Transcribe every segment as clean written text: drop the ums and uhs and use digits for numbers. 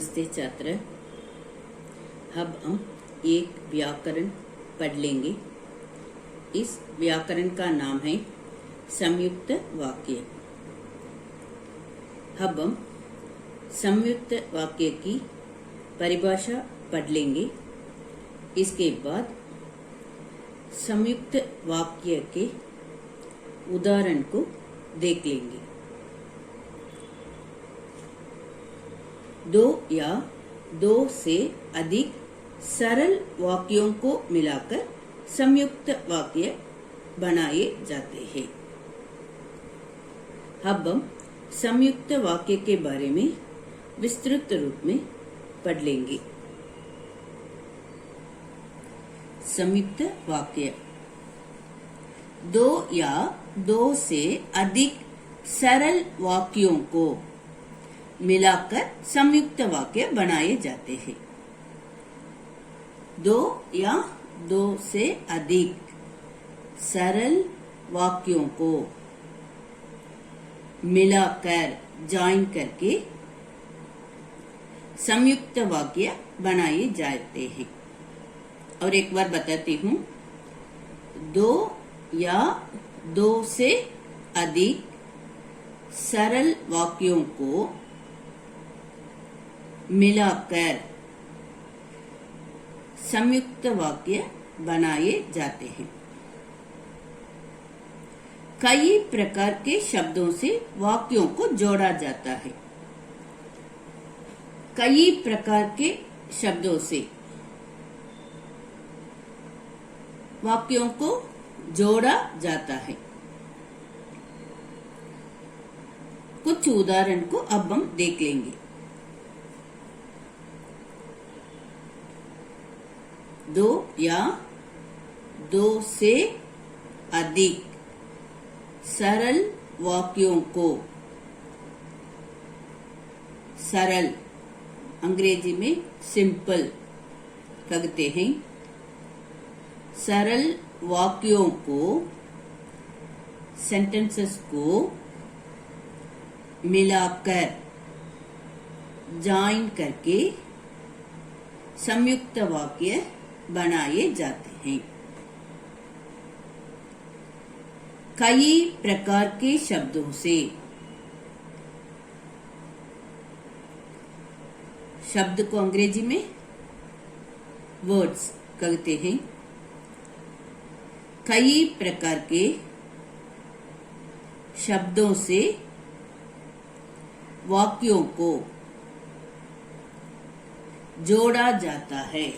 नमस्ते छात्र। अब हम एक व्याकरण पढ़ लेंगे। इस व्याकरण का नाम है संयुक्त वाक्य। अब हम संयुक्त वाक्य की परिभाषा पढ़ लेंगे। इसके बाद संयुक्त वाक्य के उदाहरण को देख लेंगे। दो या दो से अधिक सरल वाक्यों को मिलाकर संयुक्त वाक्य बनाए जाते हैं। अब हम संयुक्त वाक्य के बारे में विस्तृत रूप में पढ़ लेंगे। संयुक्त वाक्य दो या दो से अधिक सरल वाक्यों को मिलाकर संयुक्त वाक्य बनाए जाते हैं। दो या दो से अधिक सरल वाक्यों को मिलाकर जॉइन करके संयुक्त वाक्य बनाए जाते हैं। और एक बार बताती हूँ, दो या दो से अधिक सरल वाक्यों को मिलाकर संयुक्त वाक्य बनाए जाते हैं। कई प्रकार के शब्दों से वाक्यों को जोड़ा जाता है। कई प्रकार के शब्दों से वाक्यों को जोड़ा जाता है। कुछ उदाहरण को अब हम देख लेंगे। दो या दो से अधिक सरल वाक्यों को, सरल अंग्रेजी में सिंपल कहते हैं। सरल वाक्यों को, सेंटेंसेस को मिलाकर जॉइन करके संयुक्त वाक्य बनाए जाते हैं। कई प्रकार के शब्दों से, शब्द को अंग्रेजी में वर्ड्स कहते हैं। कई प्रकार के शब्दों से वाक्यों को जोड़ा जाता है।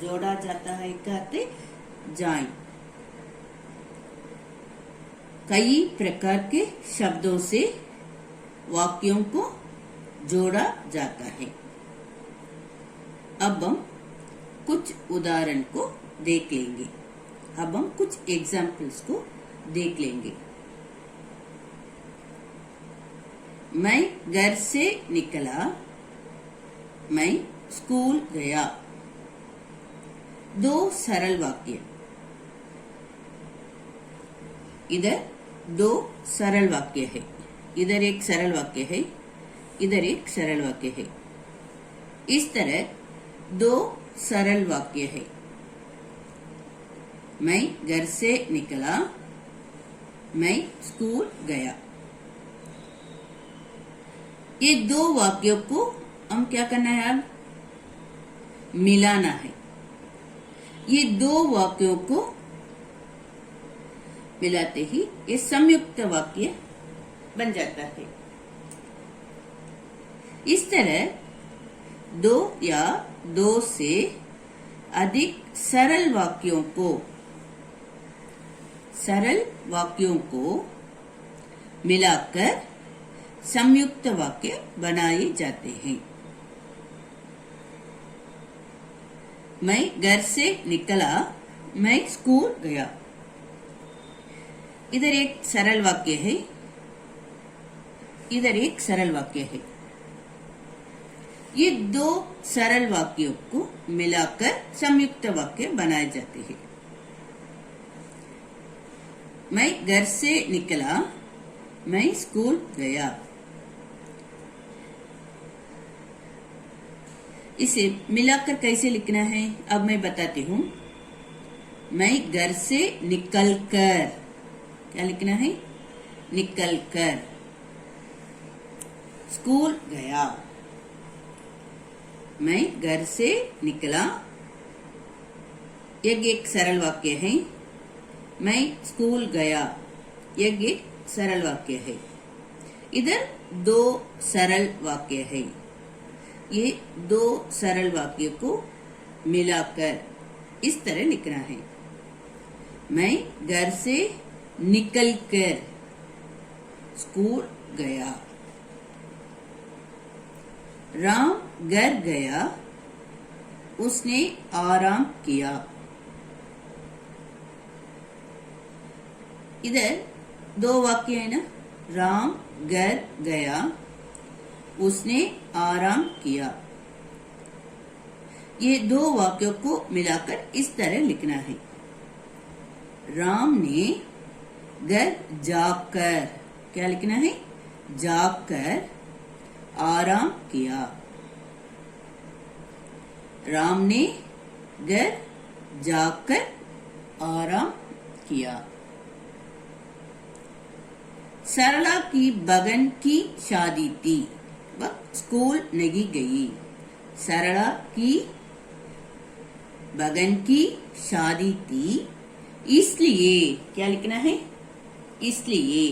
जोड़ा जाता है कहते जॉइन। कई प्रकार के शब्दों से वाक्यों को जोड़ा जाता है। अब हम कुछ उदाहरण को देख लेंगे। अब हम कुछ एग्जाम्पल्स को देख लेंगे। मैं घर से निकला, मैं स्कूल गया। दो सरल वाक्य। इधर दो सरल वाक्य है, इधर एक सरल वाक्य है, इधर एक सरल वाक्य है। इस तरह दो सरल वाक्य है। मैं घर से निकला, मैं स्कूल गया। ये दो वाक्यों को हम क्या करना है, अब मिलाना है। ये दो वाक्यों को मिलाते ही ये संयुक्त वाक्य बन जाता है। इस तरह दो या दो से अधिक सरल वाक्यों को मिलाकर संयुक्त वाक्य बनाए जाते हैं। मैं घर से निकला, मैं स्कूल गया। इधर एक सरल वाक्य है, इधर एक सरल वाक्य है। ये दो सरल वाक्यों को मिलाकर संयुक्त वाक्य बनाए जाते हैं। मैं घर से निकला, मैं स्कूल गया। इसे मिलाकर कैसे लिखना है अब मैं बताती हूँ। मैं घर से निकलकर, क्या लिखना है? निकलकर। स्कूल गया। मैं घर से निकला, यह एक सरल वाक्य है। मैं स्कूल गया, यह एक सरल वाक्य है। इधर दो सरल वाक्य है। ये दो सरल वाक्य को मिलाकर इस तरह लिखना है। मैं घर से निकलकर स्कूल गया। राम घर गया, उसने आराम किया। इधर दो वाक्य है ना, राम घर गया, उसने आराम किया। ये दो वाक्यों को मिलाकर इस तरह लिखना है। राम ने घर जाकर, क्या लिखना है? जाकर आराम किया। राम ने घर जाकर आराम किया। सरला की बहन की शादी थी, वह स्कूल नहीं गई। सरला की बहन की शादी थी, इसलिए, क्या लिखना है? इसलिए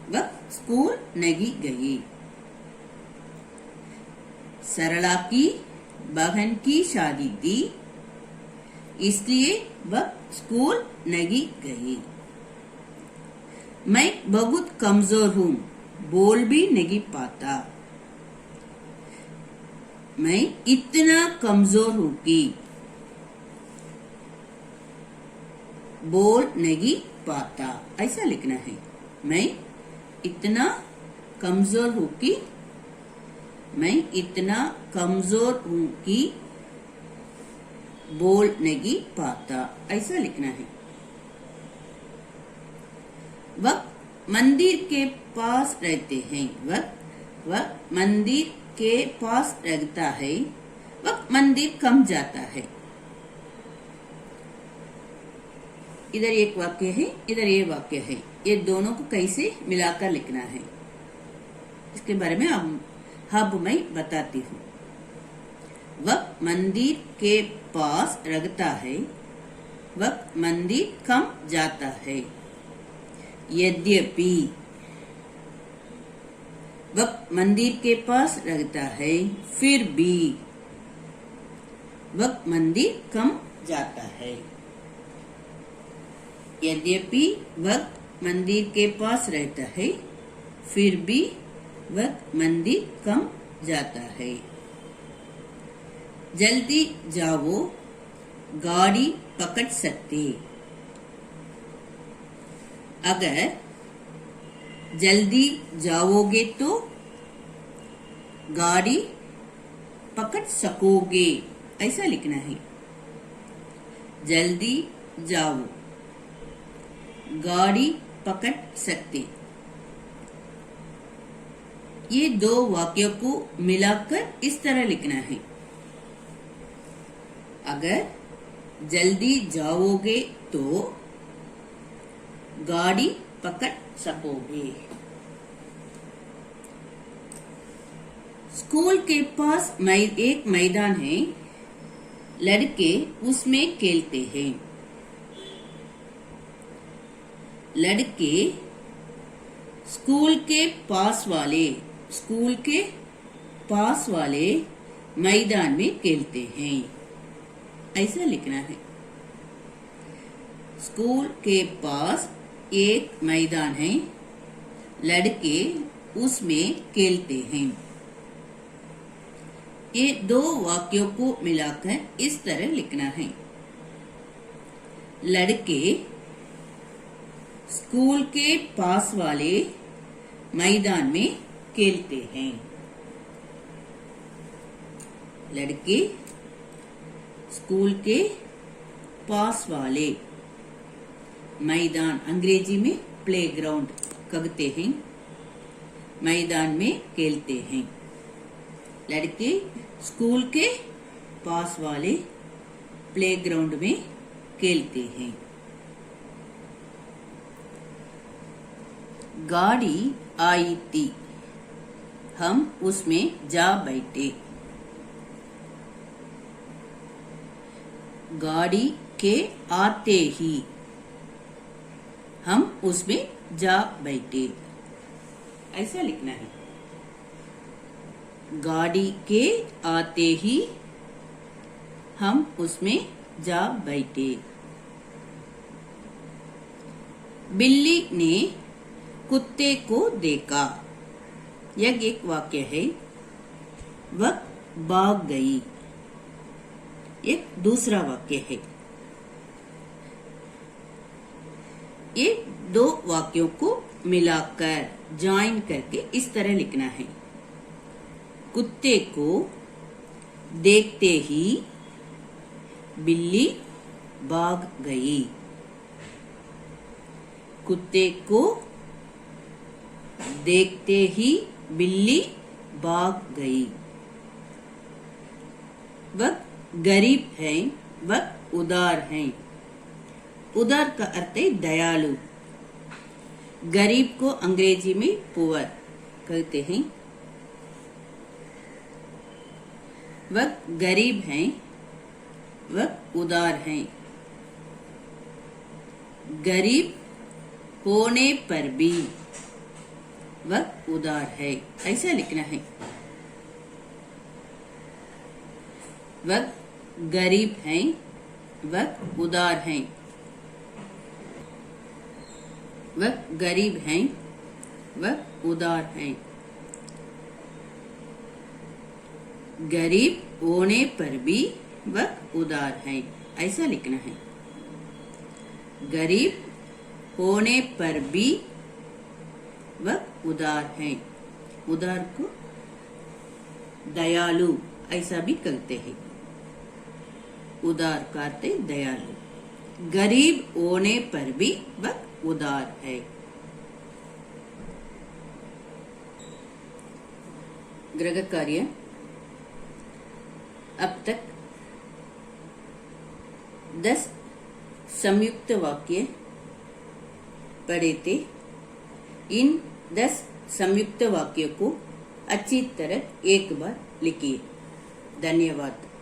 वह स्कूल नहीं गई। सरला की बहन की शादी थी, इसलिए वह स्कूल नहीं गई। मैं बहुत कमजोर हूँ, बोल भी नहीं पाता। मैं इतना कमजोर हूँ कि बोल नहीं पाता, ऐसा लिखना है। मैं इतना कमजोर हूँ कि, मैं इतना कमजोर हूँ कि बोल नहीं पाता, ऐसा लिखना है। वह मंदिर के पास रहते हैं। वह मंदिर के पास रहता है। वह मंदिर कम जाता है। इधर एक वाक्य है, इधर ये वाक्य है। ये दोनों को कैसे मिलाकर लिखना है इसके बारे में अब मैं बताती हूँ। वह मंदिर के पास रहता है। वह मंदिर कम जाता है। यद्यपि, वह मंदिर के पास रहता है, फिर भी वह मंदिर कम जाता है। यद्यपि वह मंदिर के पास रहता है, फिर भी वह मंदिर कम जाता है। जल्दी जाओ, गाड़ी पकड़ सकते। अगर जल्दी जाओगे तो गाड़ी पकड़ सकोगे, ऐसा लिखना है। जल्दी जाओ, गाड़ी पकड़ सकते। ये दो वाक्यों को मिलाकर इस तरह लिखना है। अगर जल्दी जाओगे तो गाड़ी पकड़ सकोगे। स्कूल के पास एक मैदान है। लड़के उसमें खेलते हैं। लड़के स्कूल के पास वाले मैदान में खेलते हैं, ऐसा लिखना है। स्कूल के पास एक मैदान है। लड़के उसमें खेलते हैं। ये दो वाक्यों को मिलाकर इस तरह लिखना है। लड़के स्कूल के पास वाले मैदान में खेलते हैं। लड़के स्कूल के पास वाले मैदान, अंग्रेजी में प्लेग्राउंड कहते हैं, मैदान में खेलते हैं। लड़के स्कूल के पास वाले प्लेग्राउंड में खेलते हैं। गाड़ी आई थी, हम उसमें जा बैठे। गाड़ी के आते ही हम उसमें जा बैठे। ऐसा लिखना है। गाड़ी के आते ही हम उसमें जा बैठे। बिल्ली ने कुत्ते को देखा। यह एक वाक्य है। वह भाग गई। एक दूसरा वाक्य है। ये दो वाक्यों को मिलाकर ज्वाइन करके इस तरह लिखना है। कुत्ते को देखते ही बिल्ली भाग गई। कुत्ते को देखते ही बिल्ली भाग गई। वह गरीब है, वह उदार है। उदार का अर्थ है दयालु। गरीब को अंग्रेजी में पुअर कहते हैं। वह गरीब है, वह उदार है। गरीब होने पर भी वह उदार है। ऐसा लिखना है। वह गरीब है, वह उदार है। वह गरीब है, वह उदार है। गरीब होने पर भी वह उदार है। ऐसा लिखना है। गरीब होने पर भी वह उदार है। उदार को दयालु ऐसा भी कहते हैं। उदार का अर्थ है दयालु। गरीब होने पर भी वह उदार है। गृह कार्य। अब तक 10 संयुक्त वाक्य पढ़े थे। इन 10 संयुक्त वाक्यों को अच्छी तरह एक बार लिखिए। धन्यवाद।